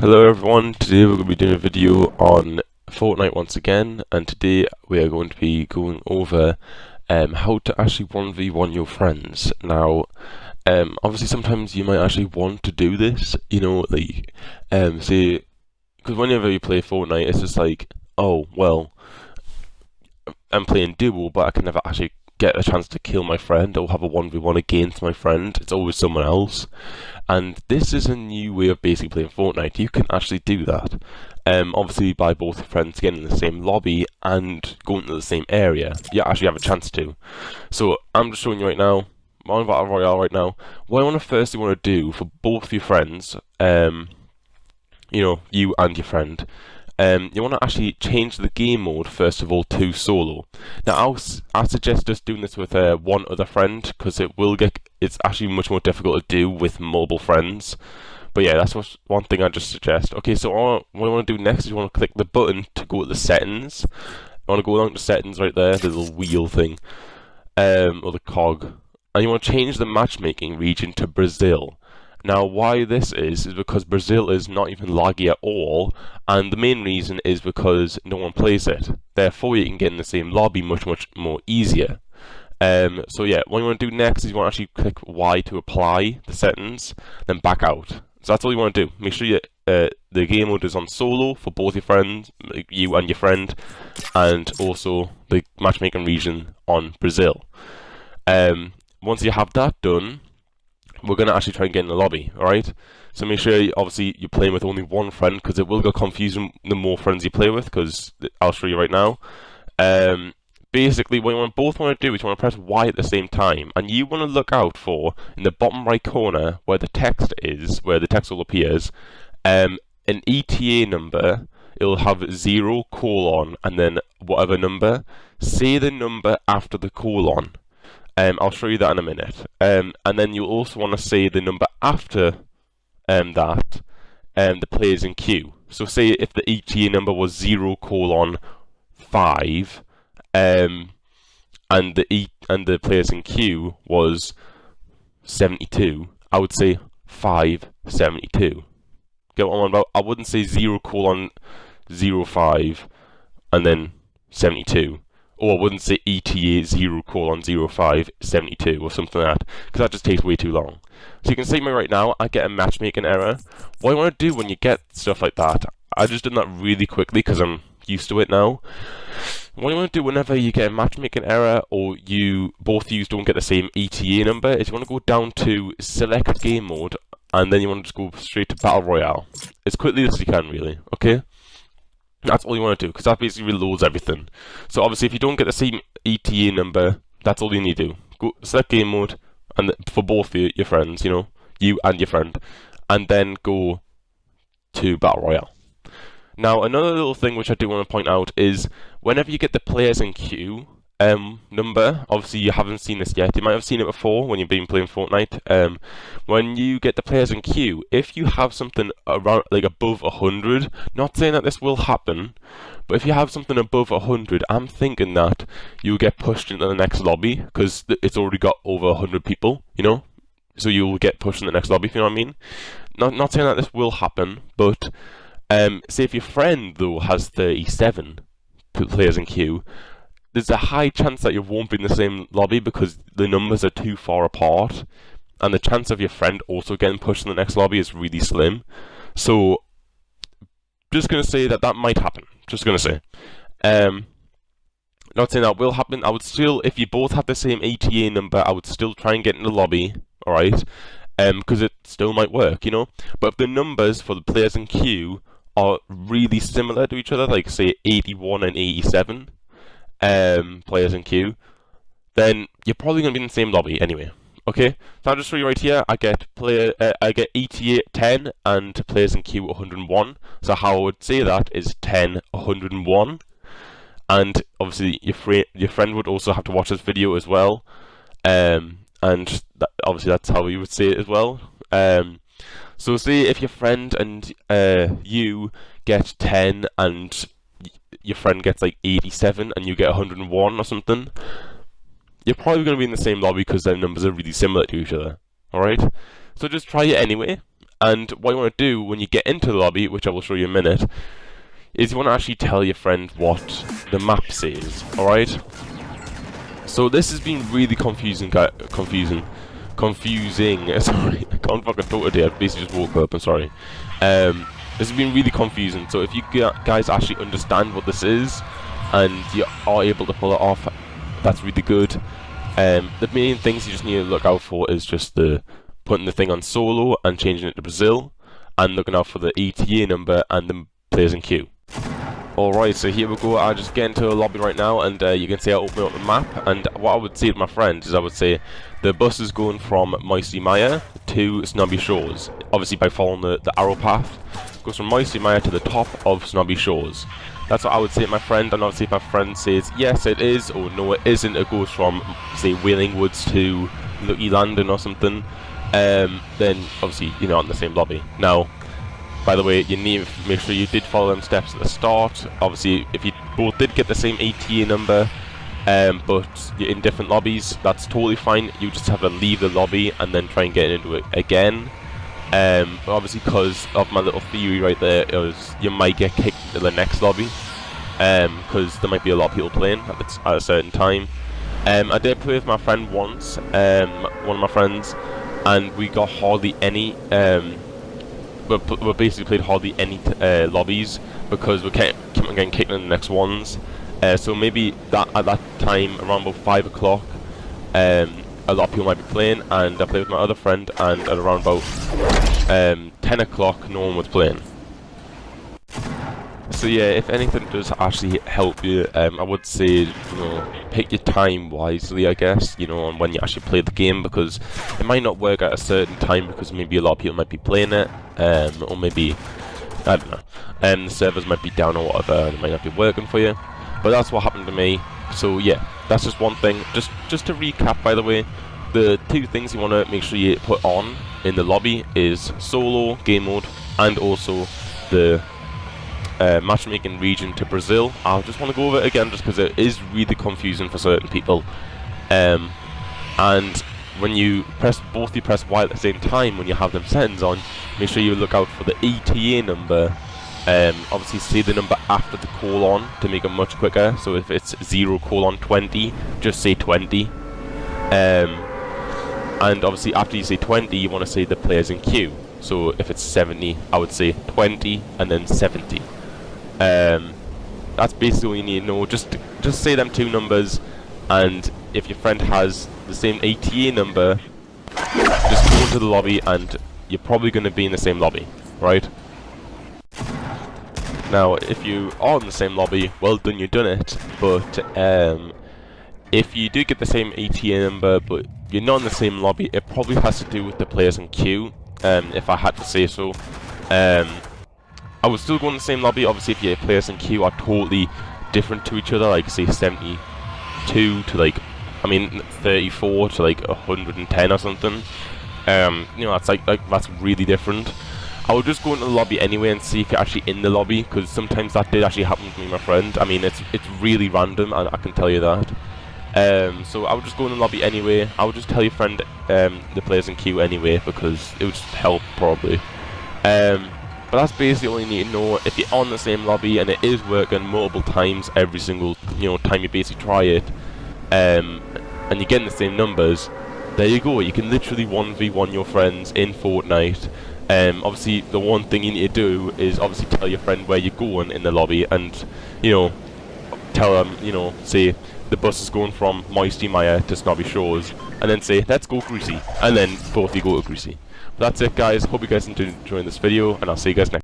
Hello everyone, today we're going to be doing a video on Fortnite once again, and today we are going to be going over how to actually 1v1 your friends. Now, obviously sometimes you might actually want to do this, you know, like, say, because whenever you play Fortnite, it's just like, oh, well, I'm playing duo, but I can never actually get a chance to kill my friend or have a 1v1 against my friend. It's always someone else. And this is a new way of basically playing Fortnite. You can actually do that. Obviously by both friends getting in the same lobby and going to the same area, you actually have a chance to. So I'm just showing you right now, I'm on Battle Royale right now. What I want to firstly want to do for both your friends, you know, you and your friend, you want to actually change the game mode first of all to solo. Now I suggest just doing this with one other friend, because it's actually much more difficult to do with multiple friends. But yeah, that's one thing I just suggest. Okay, so what I want to do next is you want to click the button to go to the settings. I want to go down to settings right there, the little wheel thing, or the cog, and you want to change the matchmaking region to Brazil. Now, why this is because Brazil is not even laggy at all, and the main reason is because no one plays it. Therefore, you can get in the same lobby much more easier. So yeah, what you want to do next is you want to actually click Y to apply the settings, then back out. So that's all you want to do. Make sure the game mode is on solo for both your friends, like you and your friend, and also the matchmaking region on Brazil. Once you have that done, we're going to actually try and get in the lobby, alright? So make sure, obviously, you're playing with only one friend, because it will get confusing the more friends you play with, because I'll show you right now. Basically, what you both want to do is you want to press Y at the same time, and you want to look out for, in the bottom right corner, where the text is, where the text all appears, an ETA number. It'll have 0, and then whatever number. Say the number after the colon. I'll show you that in a minute. And then you'll also want to say the number after that, the players in queue. So say if the ETA number was 0:5, and the players in queue was 72, I would say 572. Get what I'm on about? I wouldn't say 0:05 and then 72. Or I wouldn't say ETA 0:05 72 or something like that, because that just takes way too long. So you can see me right now, I get a matchmaking error. What I want to do when you get stuff like that, I just done that really quickly because I'm used to it now. What you want to do whenever you get a matchmaking error, or both of you don't get the same ETA number, is you want to go down to select game mode, and then you want to just go straight to Battle Royale. As quickly as you can, really, okay? That's all you want to do, because that basically reloads everything. So obviously, if you don't get the same ETA number, that's all you need to do. Go select game mode, and for both of your friends, you know, you and your friend, and then go to Battle Royale. Now, another little thing which I do want to point out is whenever you get the players in queue number, obviously you haven't seen this yet. You might have seen it before when you've been playing Fortnite. When you get the players in queue, if you have something around like above 100, not saying that this will happen, but if you have something above 100, I'm thinking that you'll get pushed into the next lobby, because it's already got over 100 people, you know. So you'll get pushed in the next lobby, if you know what I mean. Not saying that this will happen, but say if your friend though has 37 players in queue, there's a high chance that you won't be in the same lobby because the numbers are too far apart, and the chance of your friend also getting pushed in the next lobby is really slim. So, just gonna say that might happen. Just gonna say. Not saying that will happen. I would still, if you both have the same ETA number, I would still try and get in the lobby, alright? Because it still might work, you know? But if the numbers for the players in queue are really similar to each other, like say 81 and 87, players in queue, then you're probably going to be in the same lobby anyway. Okay, so I'll just show you right here. I get ETA 10 and players in queue 101. So how I would say that is 10 101, and obviously your friend would also have to watch this video as well, and obviously that's how you would say it as well. So say if your friend and you get 10 and your friend gets like 87 and you get 101 or something, you're probably going to be in the same lobby because their numbers are really similar to each other. Alright? So just try it anyway. And what you want to do when you get into the lobby, which I will show you in a minute, is you want to actually tell your friend what the map says, alright? So this has been really confusing, sorry, I can't fucking talk today, I basically just woke up, I'm sorry. This has been really confusing, so if you guys actually understand what this is, and you are able to pull it off, that's really good. The main things you just need to look out for is just putting the thing on solo and changing it to Brazil, and looking out for the ETA number and the players in queue. Alright, so here we go. I'll just get into a lobby right now, and you can see I open up the map, and what I would say to my friends is I would say the bus is going from 𝗦𝘂𝗰𝗶𝗹𝗀 to 𝗦eci𝗰𝗶𝗹𝘀, obviously by following the arrow path. It goes from 𝗦𝘂𝗰𝗋𝗃 to the top of 𝗦eci𝗰𝗶𝗃. That's what I would say to my friend, and obviously if my friend says yes it is, or no it isn't, it goes from, say, Wailing Woods to Lucky Landing or something, then obviously you're not in the same lobby. Now, by the way, you need to make sure you did follow them steps at the start. Obviously, if you both did get the same ETA number, but you're in different lobbies, that's totally fine. You just have to leave the lobby and then try and get into it again. But obviously, because of my little theory right there, you might get kicked into the next lobby, because there might be a lot of people playing at a certain time. I did play with my friend once, one of my friends, and we got hardly any. We basically played hardly any lobbies because we kept on getting kicked in the next ones. So maybe at that time, around about 5 o'clock, a lot of people might be playing, and I played with my other friend, and at around about 10 o'clock, no one was playing. So yeah, if anything does actually help you, I would say, pick your time wisely, I guess, on when you actually play the game, because it might not work at a certain time because maybe a lot of people might be playing it, or maybe, I don't know, the servers might be down or whatever, and it might not be working for you. But that's what happened to me. So yeah, that's just one thing. Just to recap, by the way, the two things you want to make sure you put on in the lobby is solo game mode, and also the matchmaking region to Brazil. I just want to go over it again just because it is really confusing for certain people. And when you press Y at the same time when you have them settings on, make sure you look out for the ETA number. Obviously say the number after the colon to make it much quicker. So if it's 0:20, just say 20. And obviously after you say 20, you want to say the players in queue. So if it's 70, I would say 20 and then 70. That's basically all you need to know. Just say them two numbers, and if your friend has the same ETA number, just go into the lobby, and you're probably going to be in the same lobby, right? Now, if you are in the same lobby, well done, you've done it. But if you do get the same ETA number, but you're not in the same lobby, it probably has to do with the players in queue. If I had to say so. I would still go in the same lobby. Obviously, if your players in queue are totally different to each other, like say 72 to 34 to 110 or something. That's that's really different. I would just go into the lobby anyway and see if you're actually in the lobby, because sometimes that did actually happen to me and my friend. I mean, it's really random, and I can tell you that. So I would just go in the lobby anyway. I would just tell your friend the players in queue anyway, because it would just help probably. But that's basically all you need to know. If you're on the same lobby and it is working multiple times every single time you basically try it, and you're getting the same numbers, there you go. You can literally 1v1 your friends in Fortnite. Obviously, the one thing you need to do is obviously tell your friend where you're going in the lobby, and tell them, say the bus is going from 𝗦𝘂𝗰𝗋𝗃 to 𝗦eci𝗰𝗶𝗹𝗀, and then say let's go 𝗙𝚻𝘁, and then both of you go to 𝗙𝚻𝘁. That's it, guys. Hope you guys enjoyed this video, and I'll see you guys next time.